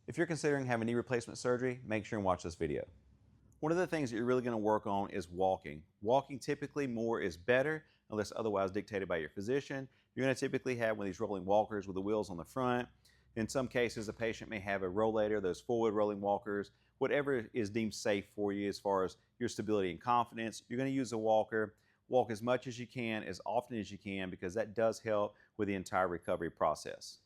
If you're considering having knee replacement surgery, make sure and watch this video. One of the things that you're really going to work on is walking. Walking typically more is better unless otherwise dictated by your physician. You're going to typically have one of these rolling walkers with the wheels on the front. In some cases, a patient may have a rollator, those forward rolling walkers, whatever is deemed safe for you as far as your stability and confidence. You're going to use a walker. Walk as much as you can, as often as you can, because that does help with the entire recovery process.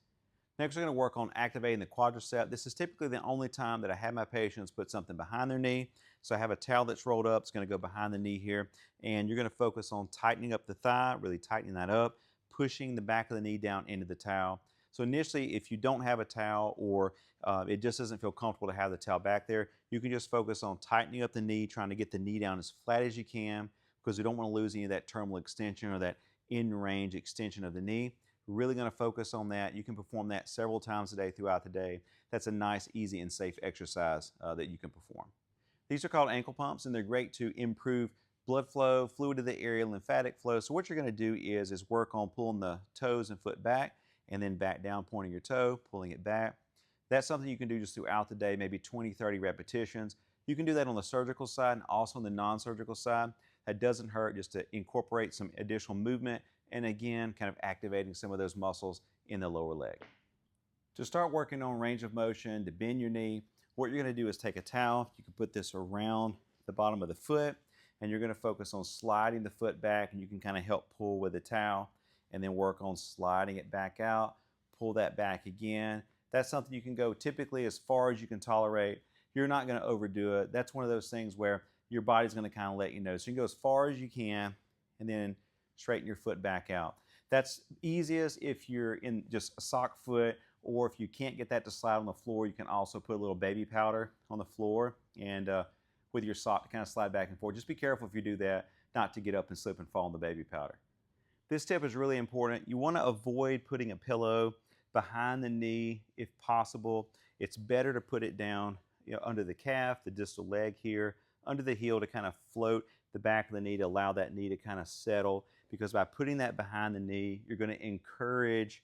Next, we're going to work on activating the quadricep. This is typically the only time that I have my patients put something behind their knee. So I have a towel that's rolled up. It's going to go behind the knee here. And you're going to focus on tightening up the thigh, really tightening that up, pushing the back of the knee down into the towel. So initially, if you don't have a towel or it just doesn't feel comfortable to have the towel back there, you can just focus on tightening up the knee, trying to get the knee down as flat as you can, because we don't want to lose any of that terminal extension or that in-range extension of the knee. Really going to focus on that. You can perform that several times a day throughout the day. That's a nice, easy, and safe exercise that you can perform. These are called ankle pumps, and they're great to improve blood flow, fluid to the area, lymphatic flow. So what you're going to do is work on pulling the toes and foot back, and then back down, pointing your toe, pulling it back. That's something you can do just throughout the day, maybe 20, 30 repetitions. You can do that on the surgical side and also on the non-surgical side. That doesn't hurt, just to incorporate some additional movement and again, kind of activating some of those muscles in the lower leg. To start working on range of motion, to bend your knee, what you're going to do is take a towel. You can put this around the bottom of the foot, and you're going to focus on sliding the foot back, and you can kind of help pull with the towel, and then work on sliding it back out, pull that back again. That's something you can go typically as far as you can tolerate. You're not going to overdo it. That's one of those things where your body's going to kind of let you know. So you can go as far as you can, and then straighten your foot back out. That's easiest if you're in just a sock foot, or if you can't get that to slide on the floor, you can also put a little baby powder on the floor and with your sock to kind of slide back and forth. Just be careful if you do that, not to get up and slip and fall on the baby powder. This tip is really important. You want to avoid putting a pillow behind the knee if possible. It's better to put it down, under the calf, the distal leg here, under the heel, to kind of float the back of the knee, to allow that knee to kind of settle, because by putting that behind the knee, you're going to encourage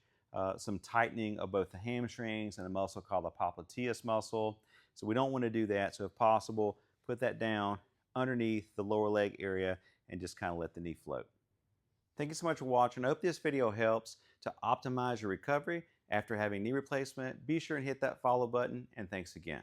some tightening of both the hamstrings and a muscle called the popliteus muscle. So we don't want to do that. So if possible, put that down underneath the lower leg area and just kind of let the knee float. Thank you so much for watching. I hope this video helps to optimize your recovery after having knee replacement. Be sure and hit that follow button, and thanks again.